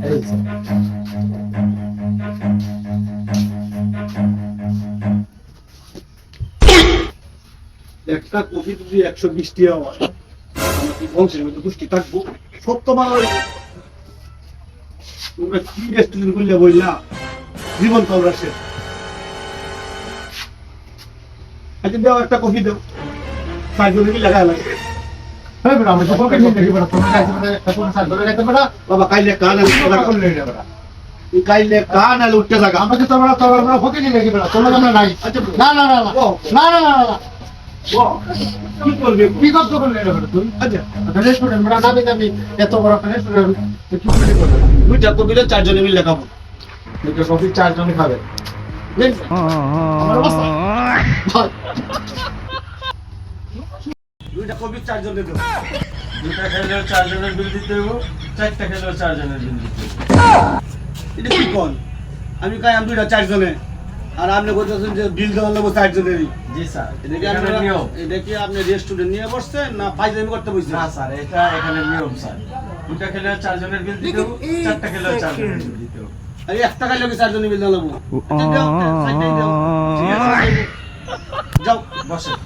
এই যে। একটা কফি যদি 120 টাকা হয় আমার কি বংশের মধ্যে পুষ্টি থাকবো সত্য মাল তোমরা কি রেস্টুরেন্ট খুললে বললা জীবন তোমরা শেষ আচ্ছা দাও একটা কফি দাও সাইজনে কি লাগা লাগে হ্যাঁ বেটা আমি তো পকেট নিয়ে দেখি বেটা তুমি কাছে বেটা একটা কোন সাইড ধরে রাখতে বেটা বাবা কাইলে কান আর কথা করলে রে বেটা কাইলে কান আর উঠতে থাকা আমাকে তো বেটা তোমরা পকেট নিয়ে দেখি বেটা তোমরা আমরা নাই আচ্ছা না না না না না না না না কি করবে কি করতে করলে রে বেটা তুই আচ্ছা রেস্টুরেন্ট বেটা দাবি দাবি এত বড় রেস্টুরেন্ট তুই কি করে করবে দুইটা কফিতে চারজনে মিলে খাবো দুটো কফি চারজন খাবে আমার অবস্থা ভাই দুইটা কফি চারজনে দেবো দুটা খেলেও 4 জনের বিল দিতে হইব, 4টা খেলেও 4 জনের বিল দিতে হইব। এটা কি কোন আমি কাই আমি দুইটা চারজনে আর আপনি বলতেছেন যে বিল দেওয়া লাগবে চারজনেরই জি স্যার, এটা কি এখানে আপনারা নিয়ম। এটা কি আপনি রেস্টুরেন্ট নিয়ে বসছেন না ফাইজলামি করতে বসছেন না স্যার, এটা এখানে নিয়ম স্যার। দুটা খেলেও 4 জনের বিল দিতে হইব, 4টা খেলেও 4 জনের বিল দিতে হইব। আরে একটা খাইলে কি চারজনে বিল দেওয়া লাগবে আচ্ছা দাও সাইডে দাও ঠিক আছে যাও বসেন।